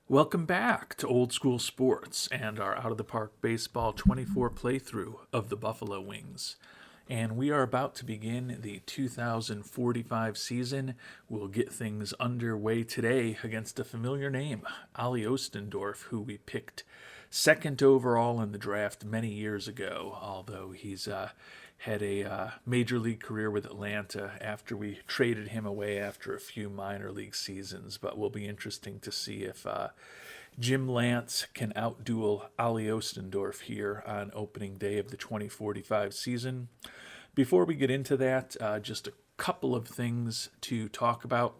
Welcome back to Old School Sports and our Out of the Park Baseball 24 playthrough of the Buffalo Wings. And we are about to begin the 2045 season. We'll get things underway today against a familiar name, Ali Ostendorf, who we picked second overall in the draft many years ago, although he's had a major league career with Atlanta after we traded him away after a few minor league seasons. But will be interesting to see if Jim Lance can outduel Ali Ostendorf here on opening day of the 2045 season. Before we get into that, just a couple of things to talk about.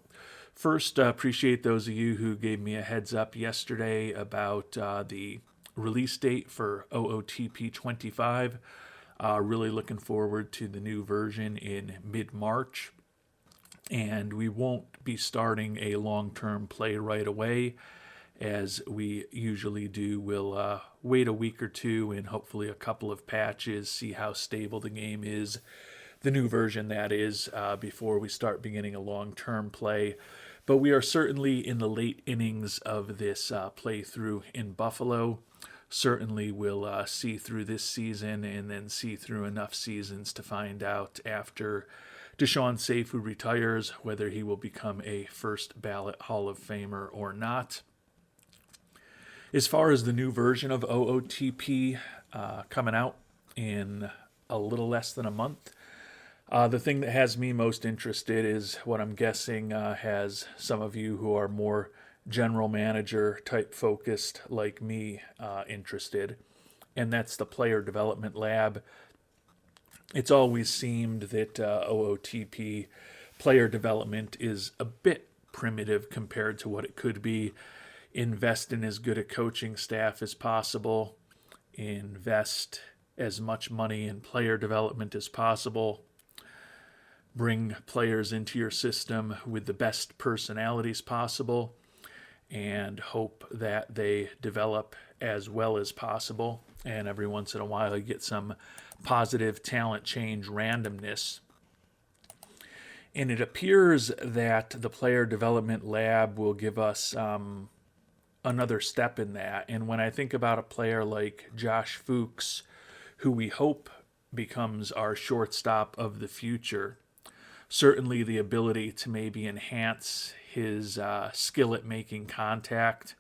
First, appreciate those of you who gave me a heads up yesterday about the release date for OOTP 25. Really looking forward to the new version in mid-March. And we won't be starting a long-term play right away, as we usually do. We'll wait a week or two and hopefully a couple of patches, see how stable the game is, the new version that is, before we start beginning a long-term play. But we are certainly in the late innings of this playthrough in Buffalo. Certainly we'll see through this season and then see through enough seasons to find out after Deshaun Seifu retires whether he will become a first ballot Hall of Famer or not. As far as the new version of OOTP coming out in a little less than a month, the thing that has me most interested is what I'm guessing has some of you who are more general manager type focused like me interested, and that's the player development lab. It's always seemed that OOTP player development is a bit primitive compared to what it could be. Invest in as good a coaching staff as possible, invest as much money in player development as possible, bring players into your system with the best personalities possible, and hope that they develop as well as possible. And every once in a while you get some positive talent change randomness. And it appears that the player development lab will give us another step in that. And when I think about a player like Josh Fuchs, who we hope becomes our shortstop of the future, certainly the ability to maybe enhance his skill at making contact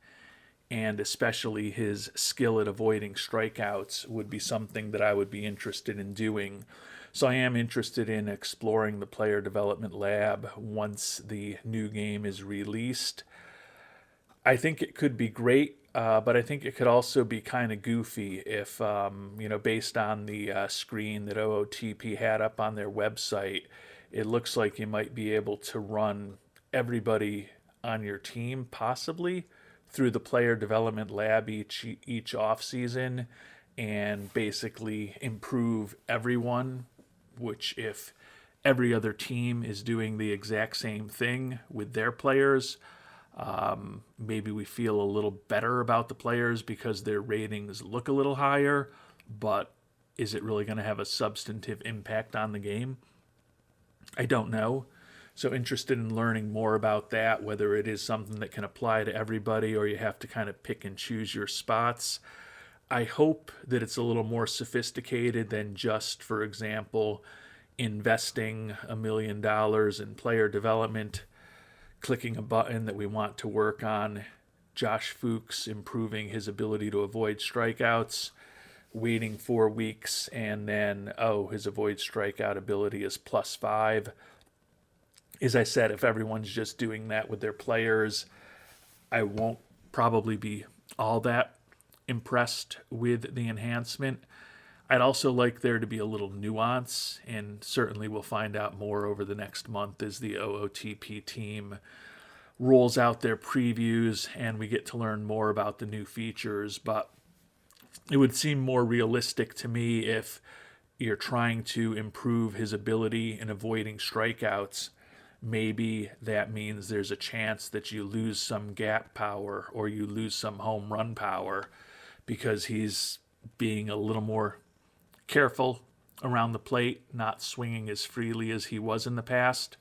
and especially his skill at avoiding strikeouts would be something that I would be interested in doing. So I am interested in exploring the player development lab once the new game is released. I think it could be great, but I think it could also be kind of goofy if, based on the screen that OOTP had up on their website, it looks like you might be able to run everybody on your team possibly through the player development lab each off season and basically improve everyone, which if every other team is doing the exact same thing with their players, maybe we feel a little better about the players because their ratings look a little higher, but is it really going to have a substantive impact on the game? I don't know. So interested in learning more about that, whether it is something that can apply to everybody or you have to kind of pick and choose your spots. I hope that it's a little more sophisticated than just, for example, investing $1 million in player development, clicking a button that we want to work on Josh Fuchs improving his ability to avoid strikeouts, waiting 4 weeks, and then, his avoid strikeout ability is +5. As I said, if everyone's just doing that with their players, I won't probably be all that impressed with the enhancement. I'd also like there to be a little nuance, and certainly we'll find out more over the next month as the OOTP team rolls out their previews and we get to learn more about the new features. But it would seem more realistic to me if you're trying to improve his ability in avoiding strikeouts. Maybe that means there's a chance that you lose some gap power or you lose some home run power because he's being a little more careful around the plate, not swinging as freely as he was in the past.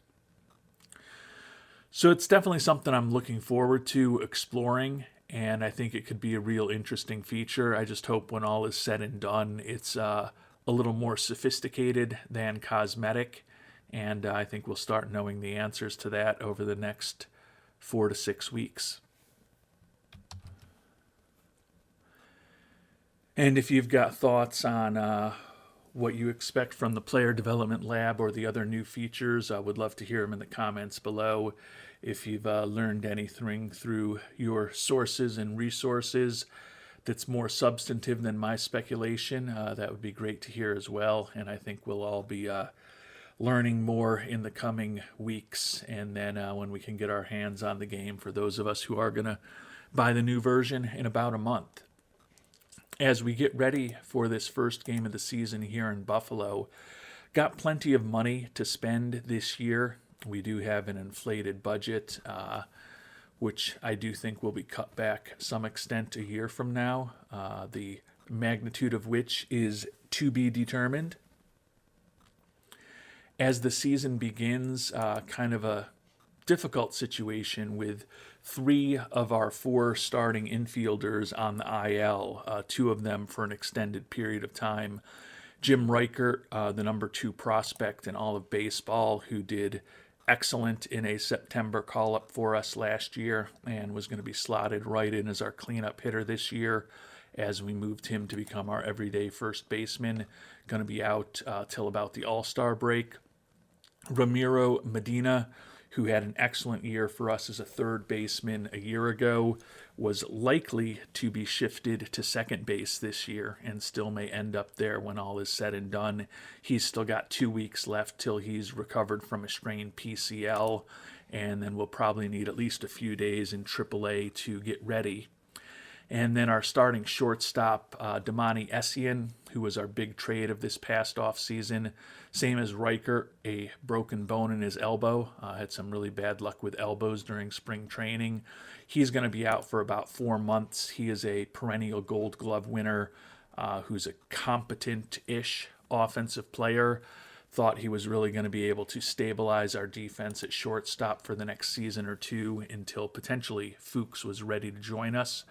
So it's definitely something I'm looking forward to exploring and I think it could be a real interesting feature. I just hope when all is said and done, it's a little more sophisticated than cosmetic, and I think we'll start knowing the answers to that over the next 4 to 6 weeks. And if you've got thoughts on what you expect from the Player Development Lab or the other new features, I would love to hear them in the comments below. If you've learned anything through your sources and resources that's more substantive than my speculation, that would be great to hear as well. And I think we'll all be learning more in the coming weeks, and then when we can get our hands on the game for those of us who are going to buy the new version in about a month. As we get ready for this first game of the season here in Buffalo, got plenty of money to spend this year. We do have an inflated budget, which I do think will be cut back some extent a year from now, the magnitude of which is to be determined. As the season begins, kind of a difficult situation with 3 of our 4 starting infielders on the IL, 2 of them for an extended period of time. Jim Reichert, the number 2 prospect in all of baseball, who did excellent in a September call-up for us last year and was going to be slotted right in as our cleanup hitter this year as we moved him to become our everyday first baseman. Going to be out till about the All-Star break. Ramiro Medina, who had an excellent year for us as a third baseman a year ago, was likely to be shifted to second base this year and still may end up there when all is said and done. He's still got 2 weeks left till he's recovered from a strained PCL, and then we'll probably need at least a few days in AAA to get ready. And then our starting shortstop, Damani Essien, who was our big trade of this past offseason. Same as Reichert, a broken bone in his elbow. Had some really bad luck with elbows during spring training. He's going to be out for about 4 months. He is a perennial Gold Glove winner who's a competent-ish offensive player. Thought he was really going to be able to stabilize our defense at shortstop for the next season or two until potentially Fuchs was ready to join us.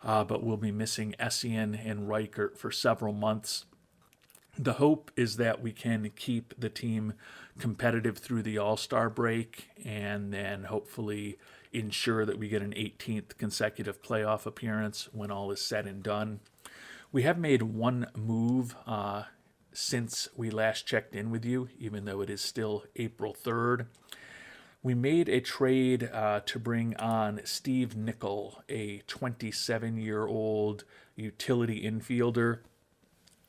But we'll be missing Essien and Reichert for several months. The hope is that we can keep the team competitive through the All-Star break and then hopefully ensure that we get an 18th consecutive playoff appearance when all is said and done. We have made one move since we last checked in with you, even though it is still April 3rd. We made a trade to bring on Steve Nicol, a 27-year-old utility infielder.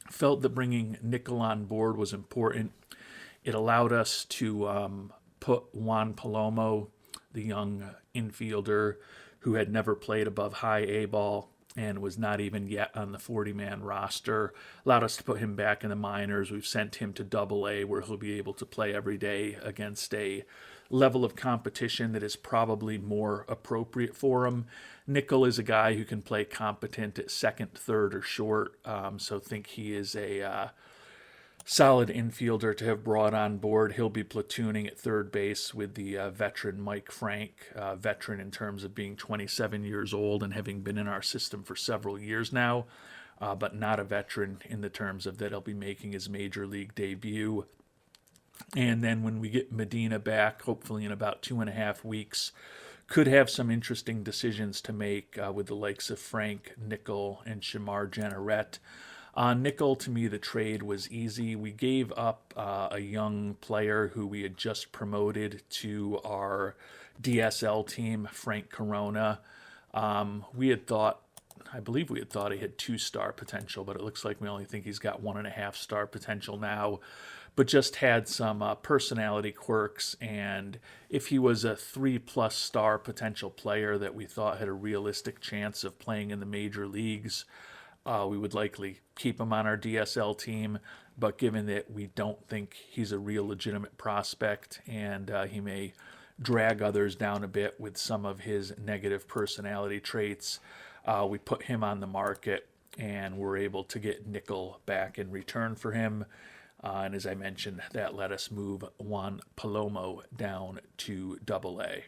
Felt that bringing Nicol on board was important. It allowed us to put Juan Palomo, the young infielder who had never played above high A ball and was not even yet on the 40-man roster, allowed us to put him back in the minors. We've sent him to Double A, where he'll be able to play every day against a level of competition that is probably more appropriate for him. Nicol is a guy who can play competent at second, third, or short, so think he is a solid infielder to have brought on board. He'll be platooning at third base with the veteran Mike Frank, veteran in terms of being 27 years old and having been in our system for several years now, but not a veteran in the terms of that he'll be making his major league debut. And then when we get Medina back, hopefully in about 2.5 weeks, could have some interesting decisions to make with the likes of Frank, Nicol, and Shamar Jenneret. Nicol, to me, the trade was easy. We gave up a young player who we had just promoted to our DSL team, Frank Corona. We had thought, I believe we had thought he had 2-star potential, but it looks like we only think he's got 1.5-star potential now. But just had some personality quirks, and if he was a 3+ star potential player that we thought had a realistic chance of playing in the major leagues, we would likely keep him on our DSL team. But given that we don't think he's a real legitimate prospect and he may drag others down a bit with some of his negative personality traits, we put him on the market and were able to get Nicol back in return for him. And as I mentioned, that let us move Juan Palomo down to Double A.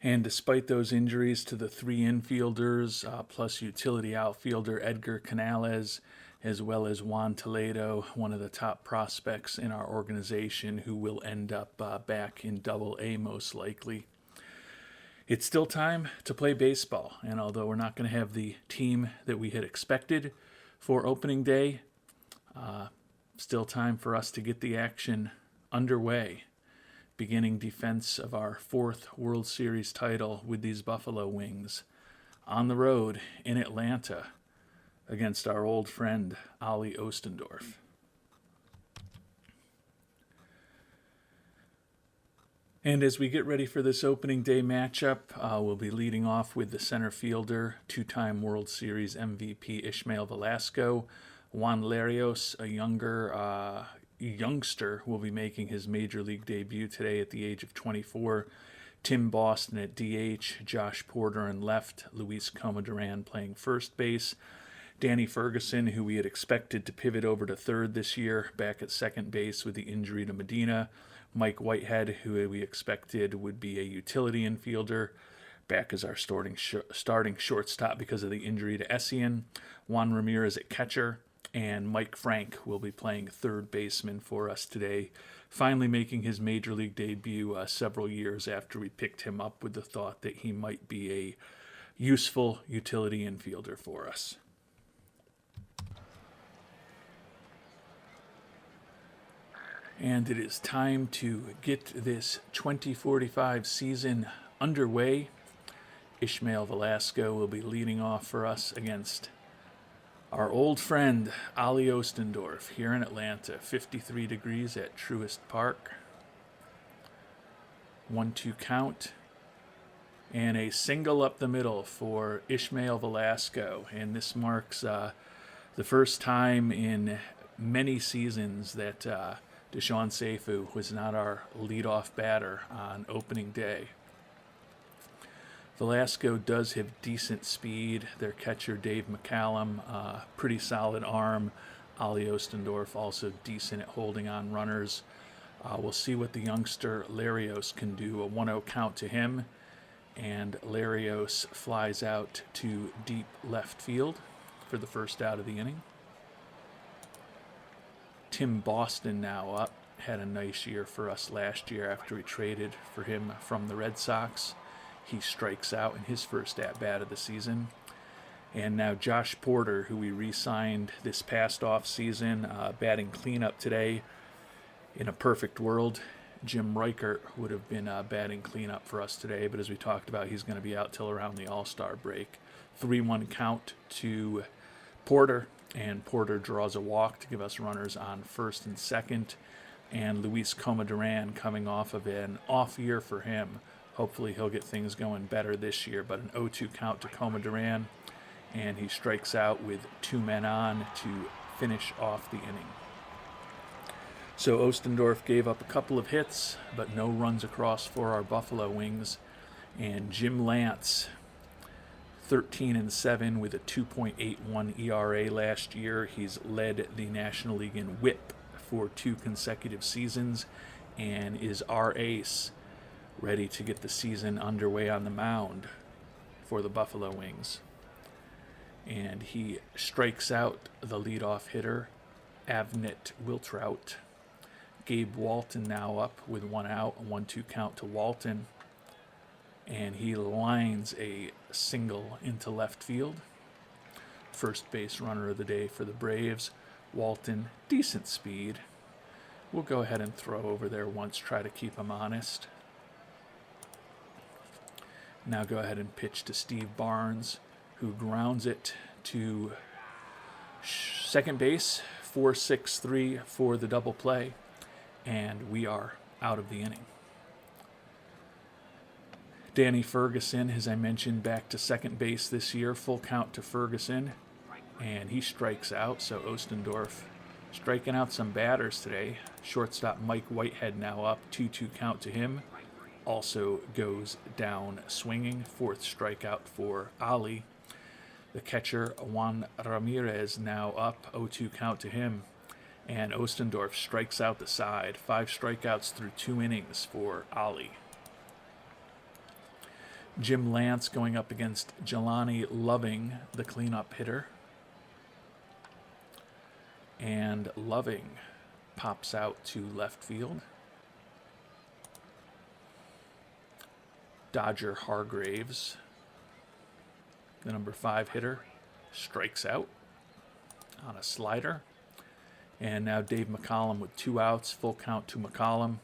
And despite those injuries to the three infielders, plus utility outfielder Edgar Canales, as well as Juan Toledo, one of the top prospects in our organization, who will end up back in Double A most likely, it's still time to play baseball. And although we're not going to have the team that we had expected for opening day, still time for us to get the action underway, beginning defense of our fourth World Series title with these Buffalo Wings on the road in Atlanta against our old friend Ollie Ostendorf. And as we get ready for this opening day matchup, we'll be leading off with the center fielder, two-time World Series MVP Ishmael Velasco. Juan Larios, a youngster, will be making his major league debut today at the age of 24. Tim Boston at DH, Josh Porter in left, Luis Comadran playing first base. Danny Ferguson, who we had expected to pivot over to third this year, back at second base with the injury to Medina. Mike Whitehead, who we expected would be a utility infielder, back as our starting shortstop because of the injury to Essien. Juan Ramirez at catcher, and Mike Frank will be playing third baseman for us today, finally making his major league debut several years after we picked him up with the thought that he might be a useful utility infielder for us. And it is time to get this 2045 season underway. Ishmael Velasco will be leading off for us against our old friend Ollie Ostendorf here in Atlanta, 53 degrees at Truist Park. 1-2 count. And a single up the middle for Ishmael Velasco. And this marks the first time in many seasons that Deshaun Seifu was not our leadoff batter on opening day. Velasco does have decent speed. Their catcher, Dave McCallum, pretty solid arm. Ollie Ostendorf also decent at holding on runners. We'll see what the youngster Larios can do. A 1-0 count to him. And Larios flies out to deep left field for the first out of the inning. Tim Boston now up. Had a nice year for us last year after we traded for him from the Red Sox. He strikes out in his first at-bat of the season. And now Josh Porter, who we re-signed this past off-season, batting cleanup today. In a perfect world, Jim Reichert would have been batting cleanup for us today, but as we talked about, he's going to be out till around the All-Star break. 3-1 count to Porter. And Porter draws a walk to give us runners on first and second. And Luis Comadran coming off of an off year for him. Hopefully he'll get things going better this year. But an 0-2 count to Comadran. And he strikes out with 2 men on to finish off the inning. So Ostendorf gave up a couple of hits, but no runs across for our Buffalo Wings. And Jim Lance, 13-7 with a 2.81 ERA last year. He's led the National League in WHIP for 2 consecutive seasons and is our ace, ready to get the season underway on the mound for the Buffalo Wings. And he strikes out the leadoff hitter, Avnet Wiltrout. Gabe Walton now up with 1 out, a 1-2 count to Walton. And he lines a single into left field. First base runner of the day for the Braves. Walton, decent speed. We'll go ahead and throw over there once, try to keep him honest. Now go ahead and pitch to Steve Barnes, who grounds it to second base, 4-6-3 for the double play. And we are out of the inning. Danny Ferguson, as I mentioned, back to second base this year. Full count to Ferguson. And he strikes out, so Ostendorf striking out some batters today. Shortstop Mike Whitehead now up, 2-2 count to him. Also goes down swinging. 4th strikeout for Ollie. The catcher Juan Ramirez now up, 0-2 count to him. And Ostendorf strikes out the side. 5 strikeouts through 2 innings for Ollie. Jim Lance going up against Jelani Loving, the cleanup hitter. And Loving pops out to left field. Dodger Hargraves, the number 5 hitter, strikes out on a slider. And now Dave McCollum with 2 outs, full count to McCollum.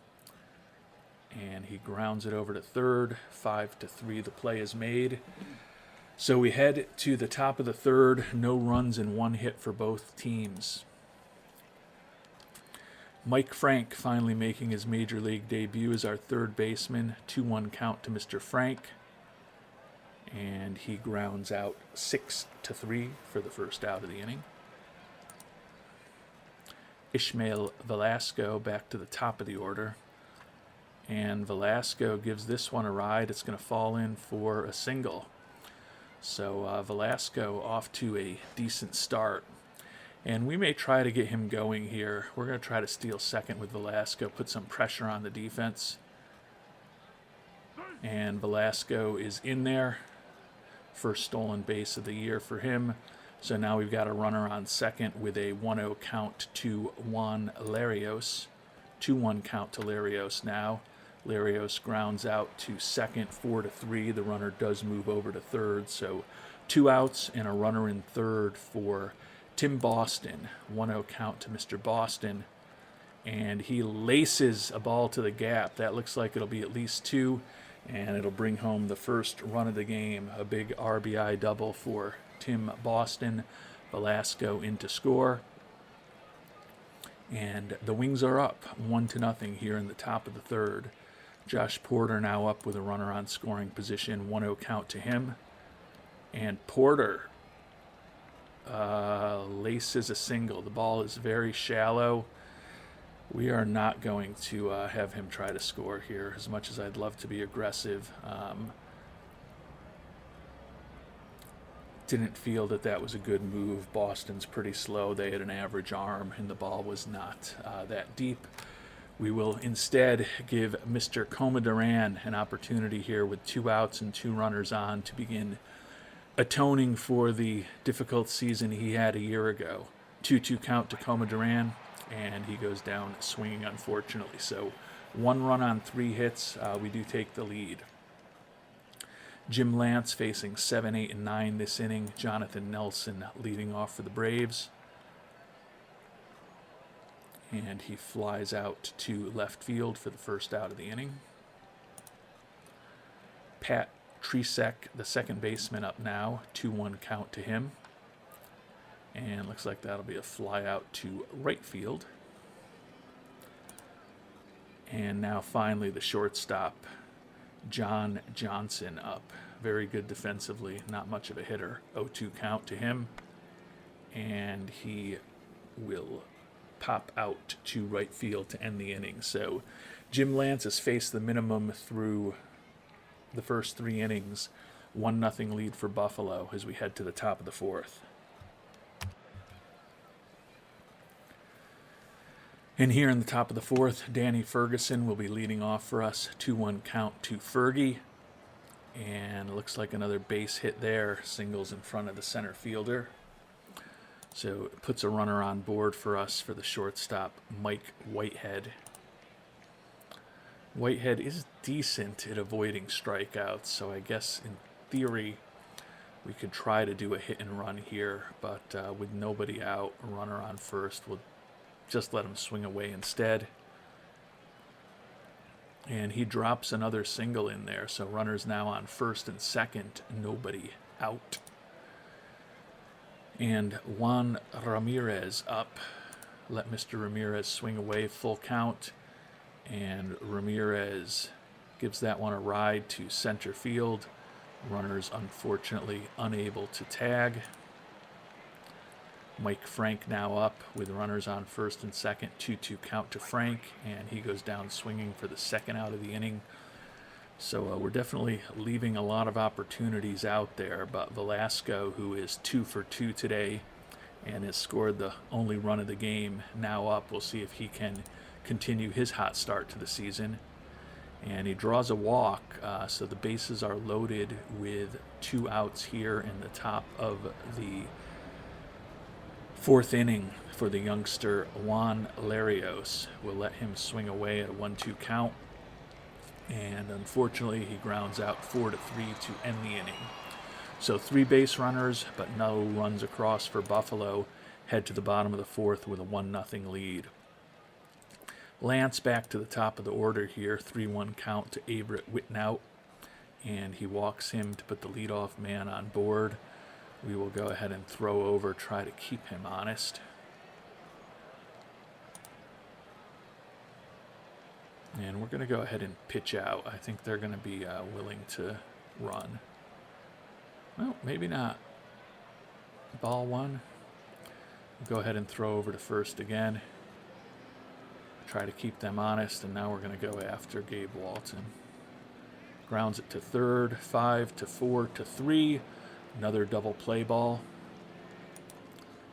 And he grounds it over to third. 5-3, the play is made. So we head to the top of the third. No runs and 1 hit for both teams. Mike Frank finally making his major league debut as our third baseman. 2-1 count to Mr. Frank. And he grounds out 6-3 for the first out of the inning. Ishmael Velasco back to the top of the order. And Velasco gives this one a ride. It's going to fall in for a single. So Velasco off to a decent start. And we may try to get him going here. We're going to try to steal second with Velasco, put some pressure on the defense. And Velasco is in there. First stolen base of the year for him. So now we've got a runner on second with a 1-0 count to Juan Larios. 2-1 count to Larios now. Larios grounds out to second, 4-3. The runner does move over to third. So 2 outs and a runner in third for Tim Boston. 1-0 count to Mr. Boston. And he laces a ball to the gap. That looks like it'll be at least 2. And it'll bring home the first run of the game. A big RBI double for Tim Boston. Velasco in to score. And the Wings are up 1-0 here in the top of the third. Josh Porter now up with a runner on scoring position. 1-0 count to him. And Porter laces a single. The ball is very shallow. We are not going to have him try to score here, as much as I'd love to be aggressive. Didn't feel that was a good move. Boston's pretty slow. They had an average arm, and the ball was not that deep. We will instead give Mr. Coma Duran an opportunity here with 2 outs and 2 runners on to begin atoning for the difficult season he had a year ago. 2-2 count to Coma Duran, and he goes down swinging, unfortunately. So 1 run on 3 hits. We do take the lead. Jim Lance facing 7, 8, and 9 this inning. Jonathan Nelson leading off for the Braves. And he flies out to left field for the first out of the inning. Pat Tresek, the second baseman, up now. 2-1 count to him. And looks like that'll be a fly out to right field. And now finally the shortstop, John Johnson, up. Very good defensively, not much of a hitter. 0-2 count to him. And he will pop out to right field to end the inning. So Jim Lance has faced the minimum through the first 3 innings. 1-0 lead for Buffalo as we head to the top of the 4th. And here in the top of the 4th, Danny Ferguson will be leading off for us. 2-1 count to Fergie. And it looks like another base hit there. Singles in front of the center fielder. So it puts a runner on board for us for the shortstop, Mike Whitehead. Whitehead is decent at avoiding strikeouts, so I guess in theory we could try to do a hit and run here, but with nobody out, a runner on first, we'll just let him swing away instead. And he drops another single in there, so runners now on first and second, nobody out. And Juan Ramirez up. Let Mr. Ramirez swing away, full count. And Ramirez gives that one a ride to center field. Runners unfortunately unable to tag. Mike Frank now up with runners on first and second. 2-2 count to Frank, and he goes down swinging for the second out of the inning. So we're definitely leaving a lot of opportunities out there, but Velasco, who is 2 for 2 today and has scored the only run of the game, now up. We'll see if he can continue his hot start to the season. And he draws a walk, so the bases are loaded with 2 outs here in the top of the 4th inning for the youngster Juan Larios. We'll let him swing away at a 1-2 count. And unfortunately, he grounds out 4-3 to end the inning. So 3 base runners, but no runs across for Buffalo. Head to the bottom of the 4th with a 1-0 lead. Lance back to the top of the order here, 3-1 count to Averett Whitnout, and he walks him to put the leadoff man on board. We will go ahead and throw over, try to keep him honest. And we're going to go ahead and pitch out. I think they're going to be willing to run. Well, maybe not. Ball 1. We'll go ahead and throw over to first again. Try to keep them honest, and now we're going to go after Gabe Walton. Grounds it to third, 5-4-3. Another double play ball.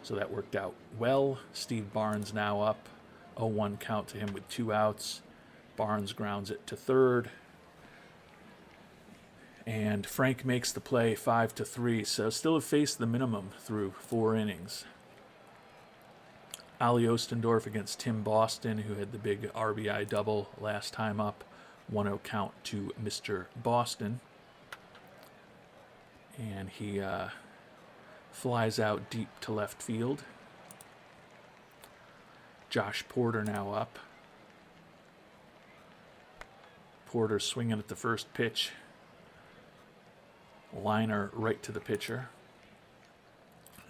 So that worked out well. Steve Barnes now up. 0-1 count to him with 2 outs. Barnes grounds it to third. And Frank makes the play 5-3. So still have faced the minimum through 4 innings. Ali Ostendorf against Tim Boston, who had the big RBI double last time up. 1-0 count to Mr. Boston. And he flies out deep to left field. Josh Porter now up. Porter swinging at the first pitch. Liner right to the pitcher.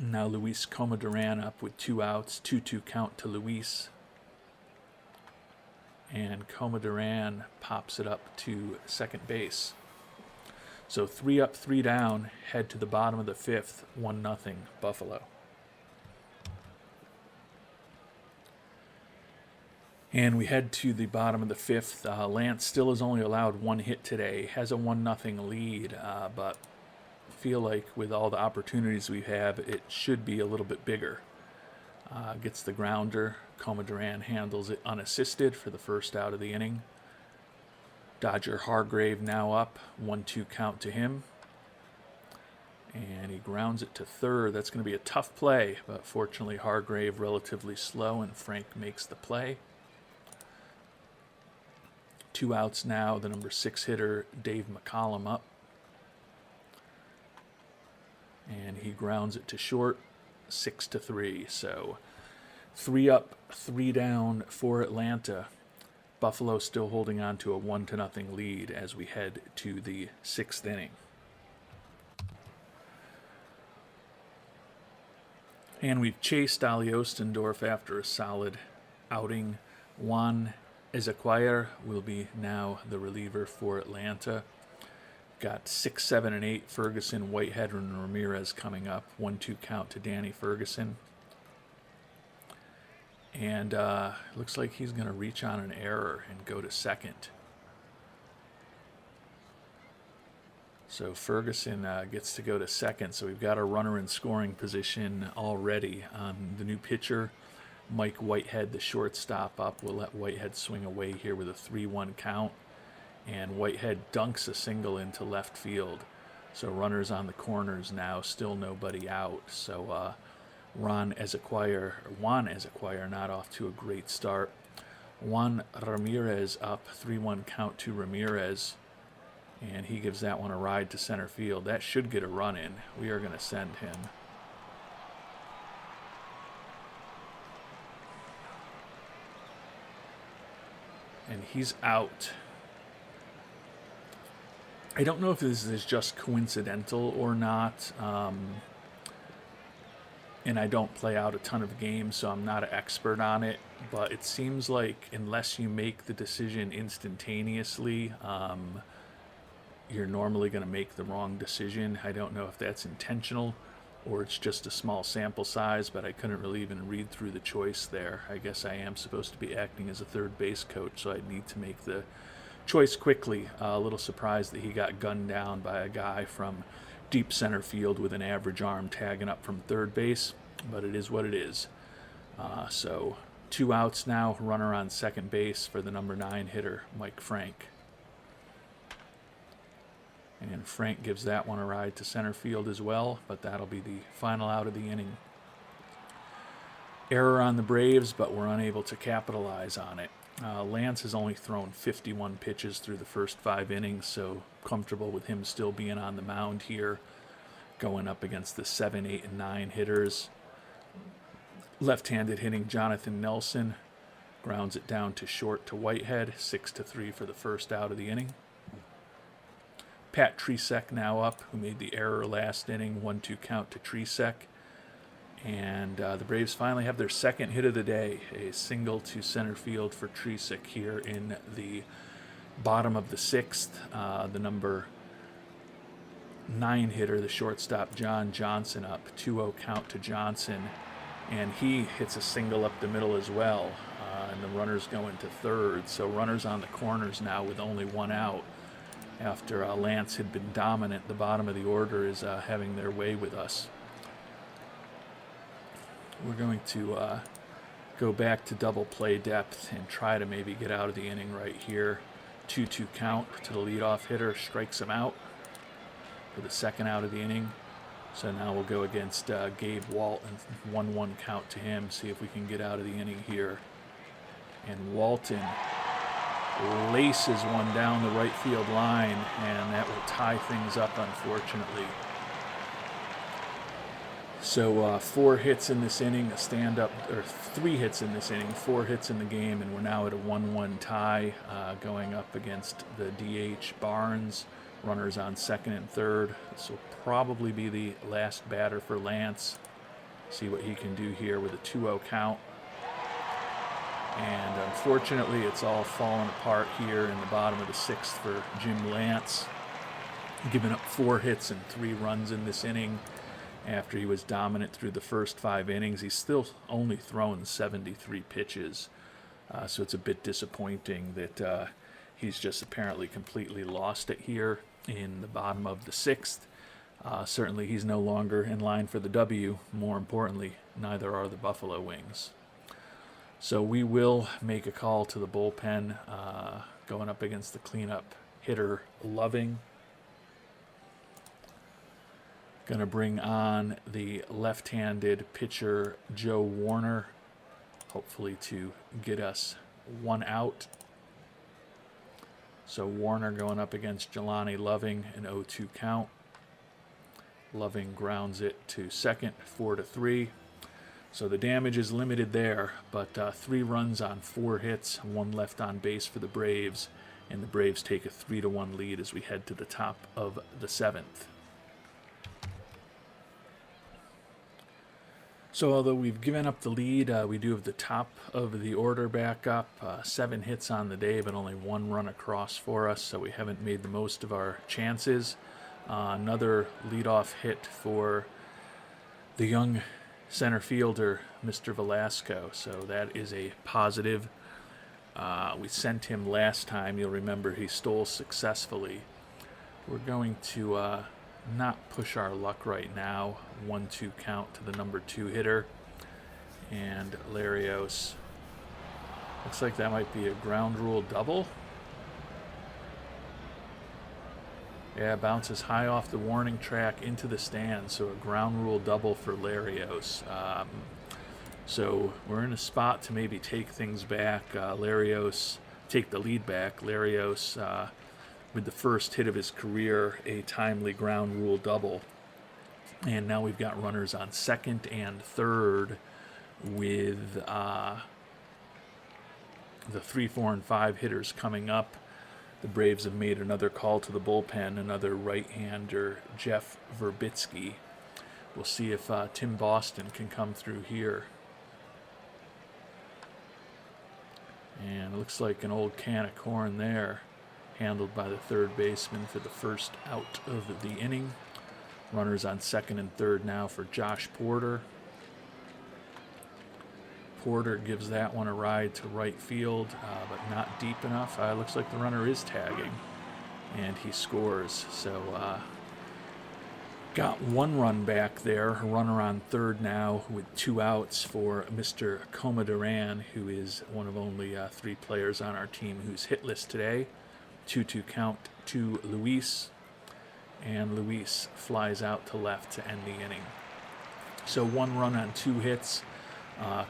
Now Luis Comadran up with 2 outs, 2-2 count to Luis. And Comadran pops it up to second base. So 3 up, 3 down, head to the bottom of the 5th, 1-0 Buffalo. And we head to the bottom of the 5th. Lance still has only allowed 1 hit today, has a 1-0 lead, but feel like with all the opportunities we have, it should be a little bit bigger. Gets the grounder. Comadran handles it unassisted for the first out of the inning. Dodger Hargrave now up. 1-2 count to him. And he grounds it to third. That's going to be a tough play, but fortunately Hargrave relatively slow, and Frank makes the play. 2 outs now. The number 6 hitter, Dave McCollum, up. And he grounds it to short, 6-3. So 3 up, 3 down for Atlanta. Buffalo still holding on to a 1-0 lead as we head to the 6th inning. And we've chased Ali Ostendorf after a solid outing. Juan Ezequiel will be now the reliever for Atlanta. Got 6, 7, and 8. Ferguson, Whitehead, and Ramirez coming up. 1-2 count to Danny Ferguson. And looks like he's going to reach on an error and go to second. So Ferguson gets to go to second. So we've got a runner in scoring position already. The new pitcher, Mike Whitehead, the shortstop, up. We'll let Whitehead swing away here with a 3-1 count. And Whitehead dunks a single into left field. So runners on the corners now, still nobody out. So Juan Ezequiel not off to a great start. Juan Ramirez up, 3-1 count to Ramirez. And he gives that one a ride to center field. That should get a run in. We are going to send him. And he's out. I don't know if this is just coincidental or not, and I don't play out a ton of games, so I'm not an expert on it, but it seems like unless you make the decision instantaneously, you're normally going to make the wrong decision. I don't know if that's intentional or it's just a small sample size, but I couldn't really even read through the choice there. I guess I am supposed to be acting as a third base coach, so I need to make the choice quickly. A little surprised that he got gunned down by a guy from deep center field with an average arm tagging up from third base, but it is what it is. So 2 outs now, runner on second base for the number 9 hitter, Mike Frank. And Frank gives that one a ride to center field as well, but that'll be the final out of the inning. Error on the Braves, but we're unable to capitalize on it. Lance has only thrown 51 pitches through the first 5 innings, so comfortable with him still being on the mound here, going up against the 7, 8, and 9 hitters. Left-handed hitting Jonathan Nelson grounds it down to short to Whitehead, 6-3 for the first out of the inning. Pat Tresek now up, who made the error last inning, 1-2 count to Tresek. And the Braves finally have their second hit of the day, a single to center field for Tresek here in the bottom of the 6th. The number 9 hitter, the shortstop John Johnson, up, 2-0 count to Johnson. And he hits a single up the middle as well, and the runners go into third. So runners on the corners now with only 1 out. After Lance had been dominant, the bottom of the order is having their way with us. We're going to go back to double play depth and try to maybe get out of the inning right here. 2-2 count to the leadoff hitter, strikes him out for the second out of the inning. So now we'll go against Gabe Walton, 1-1 count to him, see if we can get out of the inning here. And Walton laces one down the right field line, and that will tie things up, unfortunately. So 4 hits in this inning, a stand-up, or 3 hits in this inning, 4 hits in the game, and we're now at a 1-1 tie, going up against the DH Barnes. Runners on second and third. This will probably be the last batter for Lance. See what he can do here with a 2-0 count. And unfortunately, it's all fallen apart here in the bottom of the 6th for Jim Lance, giving up 4 hits and 3 runs in this inning. After he was dominant through the first 5 innings, he's still only thrown 73 pitches. So it's a bit disappointing that he's just apparently completely lost it here in the bottom of the 6th. Certainly he's no longer in line for the W. More importantly, neither are the Buffalo Wings. So we will make a call to the bullpen, going up against the cleanup hitter Loving. Going to bring on the left-handed pitcher Joe Warner, hopefully to get us 1 out. So Warner going up against Jelani Loving, an 0-2 count. Loving grounds it to second, 4-3. So the damage is limited there, but 3 runs on 4 hits, 1 left on base for the Braves, and the Braves take a 3-1 lead as we head to the top of the 7th. So although we've given up the lead, we do have the top of the order back up. 7 hits on the day, but only 1 run across for us, so we haven't made the most of our chances. Another leadoff hit for the young center fielder, Mr. Velasco, so that is a positive. We sent him last time. You'll remember he stole successfully. We're going to not push our luck right now. 1-2 count to the number 2 hitter. And Larios. Looks like that might be a ground rule double. Yeah, bounces high off the warning track into the stands, so a ground rule double for Larios. So we're in a spot to maybe take things back. Larios, take the lead back. Larios, with the first hit of his career, a timely ground rule double. And now we've got runners on second and third with the 3, 4, and 5 hitters coming up. The Braves have made another call to the bullpen, another right-hander, Jeff Verbitsky. We'll see if Tim Boston can come through here. And it looks like an old can of corn there, handled by the third baseman for the first out of the inning. Runners on second and third now for Josh Porter. Porter gives that one a ride to right field, but not deep enough. Looks like the runner is tagging, and he scores. So got 1 run back there. A runner on third now with 2 outs for Mr. Coma Duran, who is one of only 3 players on our team who's hitless today. 2-2 count to Luis. and Luis flies out to left to end the inning. So 1 run on 2 hits,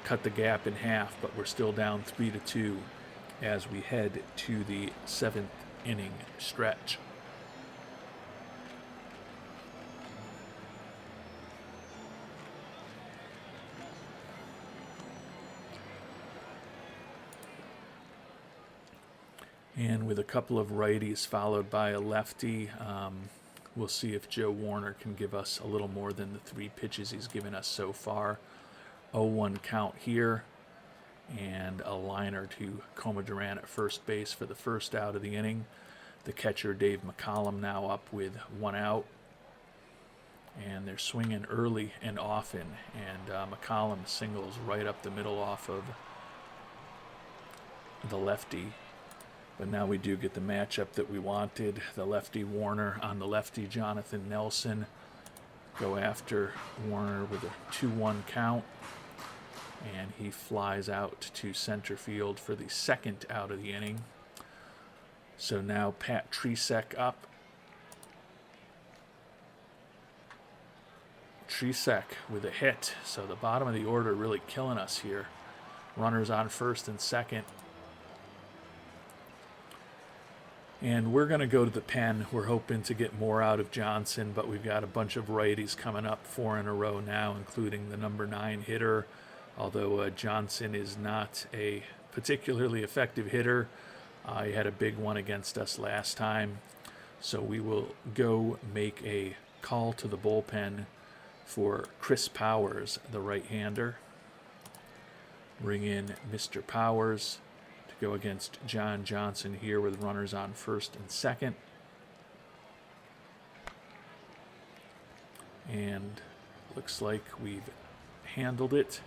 cut the gap in half, but we're still down 3-2 as we head to the 7th inning stretch. And with a couple of righties followed by a lefty, we'll see if Joe Warner can give us a little more than the 3 pitches he's given us so far. 0-1 count here, and a liner to Comadran at first base for the first out of the inning. The catcher, Dave McCollum, now up with 1 out. And they're swinging early and often, and McCollum singles right up the middle off of the lefty. But now we do get the matchup that we wanted. The lefty Warner on the lefty Jonathan Nelson. Go after Warner with a 2-1 count. And he flies out to center field for the second out of the inning. So now Pat Tresek up. Tresek with a hit. So the bottom of the order really killing us here. Runners on first and second. And we're going to go to the pen. We're hoping to get more out of Johnson, but we've got a bunch of righties coming up 4 in a row now, including the number 9 hitter. Although Johnson is not a particularly effective hitter. He had a big one against us last time. So we will go make a call to the bullpen for Chris Powers, the right-hander. Bring in Mr. Powers to go against John Johnson here with runners on first and second. And looks like we've handled it.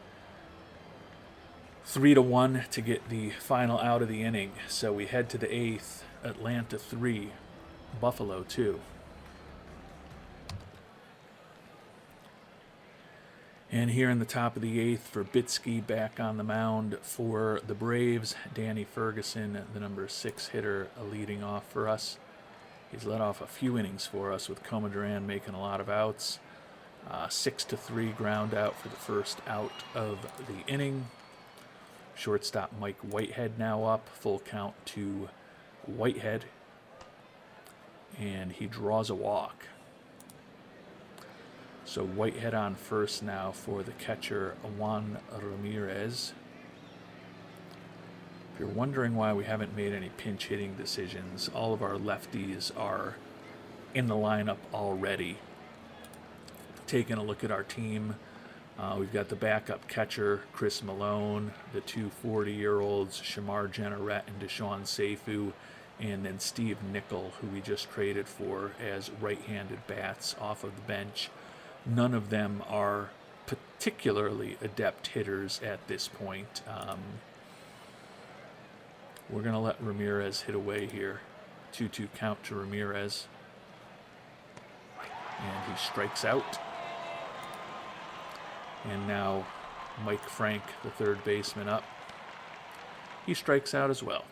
3-1 to get the final out of the inning. So we head to the 8th, Atlanta 3, Buffalo 2. And here in the top of the 8th, Verbitsky back on the mound for the Braves. Danny Ferguson, the number 6 hitter, leading off for us. He's led off a few innings for us with Comadran making a lot of outs. 6-3 ground out for the first out of the inning. Shortstop Mike Whitehead now up, full count to Whitehead. And he draws a walk. So Whitehead on first now for the catcher, Juan Ramirez. If you're wondering why we haven't made any pinch hitting decisions, all of our lefties are in the lineup already. Taking a look at our team, we've got the backup catcher, Chris Malone, the 2 40-year-olds, Shamar Jenneret and Deshaun Seifu, and then Steve Nickel, who we just traded for as right-handed bats off of the bench. None of them are particularly adept hitters at this point. We're going to let Ramirez hit away here. 2-2 count to Ramirez. And he strikes out. And now Mike Frank, the third baseman, up. He strikes out as well.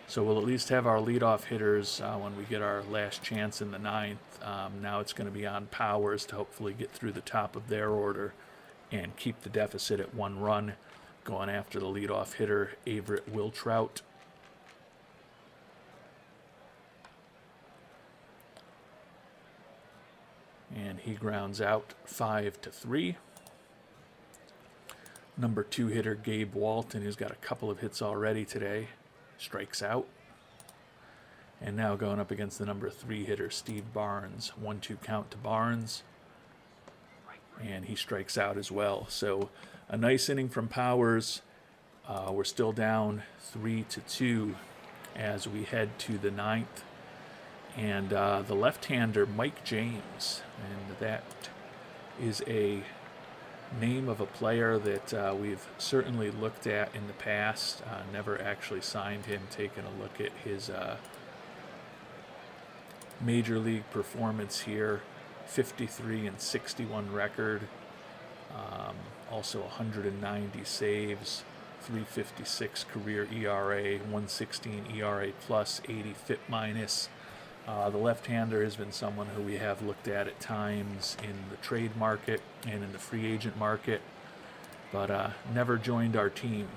So we'll at least have our leadoff hitters when we get our last chance in the 9th. Now it's going to be on Powers to hopefully get through the top of their order and keep the deficit at 1 run. Going after the leadoff hitter, Averett Wiltrout. And he grounds out 5-3. Number 2 hitter, Gabe Walton, who's got a couple of hits already today, strikes out. And now going up against the number 3 hitter, Steve Barnes. 1-2 count to Barnes. And he strikes out as well. So a nice inning from Powers. We're still down 3-2 as we head to the 9th. And the left-hander, Mike James. And that is a name of a player that we've certainly looked at in the past. Never actually signed him. Taking a look at his major league performance here. 53-61 record. Also 190 saves. 3.56 career ERA. 1.16 ERA plus. 80 FIP minus. The left-hander has been someone who we have looked at times in the trade market and in the free agent market, but never joined our team.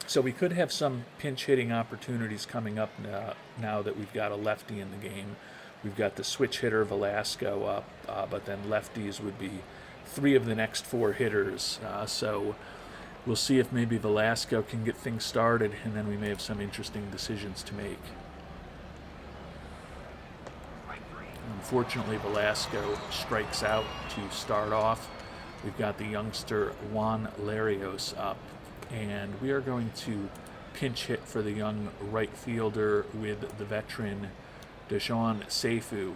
So we could have some pinch hitting opportunities coming up now that we've got a lefty in the game. We've got the switch hitter Velasco up, but then lefties would be 3 of the next 4 hitters. So we'll see if maybe Velasco can get things started, and then we may have some interesting decisions to make. Unfortunately, Velasco strikes out to start off. We've got the youngster Juan Larios up, and we are going to pinch hit for the young right fielder with the veteran Deshaun Seifu.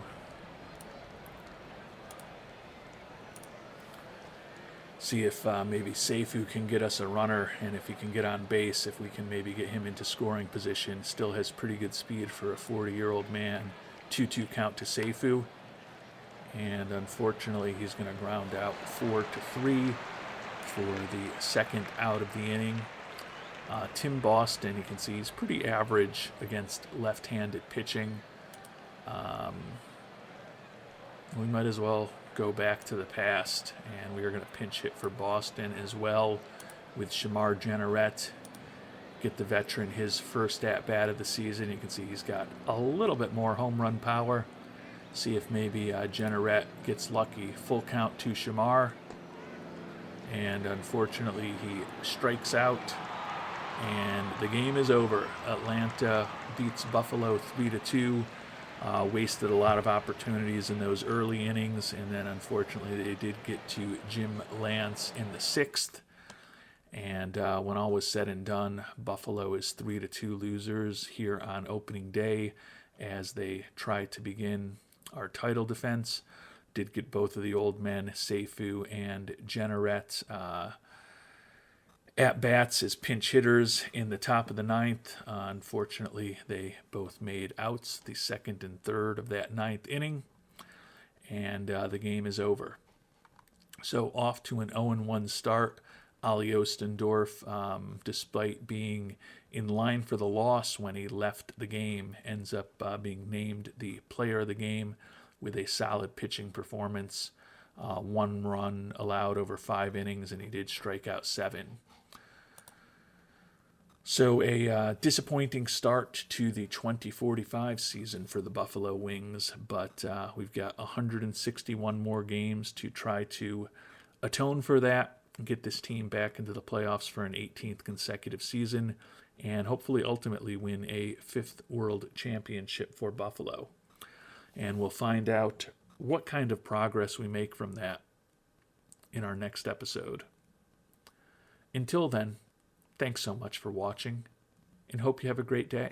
See if maybe Seifu can get us a runner, and if he can get on base, if we can maybe get him into scoring position. Still has pretty good speed for a 40-year-old man. 2-2 count to Seifu, and unfortunately he's going to ground out 4-3 for the second out of the inning. Tim Boston, you can see he's pretty average against left-handed pitching. We might as well go back to the past, and we are going to pinch hit for Boston as well with Shamar Jenneret. Get the veteran his first at-bat of the season. You can see he's got a little bit more home run power. See if maybe Jenneret gets lucky. Full count to Shamar. And unfortunately, he strikes out. And the game is over. Atlanta beats Buffalo 3-2. Wasted a lot of opportunities in those early innings. And then unfortunately, they did get to Jim Lance in the 6th. And when all was said and done, Buffalo is 3-2 losers here on opening day as they try to begin our title defense. Did get both of the old men, Seifu and Jenneret, at bats as pinch hitters in the top of the 9th. Unfortunately, they both made outs the 2nd and 3rd of that 9th inning, and the game is over. So off to an 0-1 start. Ali Ostendorf, despite being in line for the loss when he left the game, ends up being named the player of the game with a solid pitching performance. 1 run allowed over 5 innings, and he did strike out 7. So a disappointing start to the 2045 season for the Buffalo Wings, but we've got 161 more games to try to atone for that, get this team back into the playoffs for an 18th consecutive season, and hopefully ultimately win a 5th World Championship for Buffalo. And we'll find out what kind of progress we make from that in our next episode. Until then, thanks so much for watching, and hope you have a great day.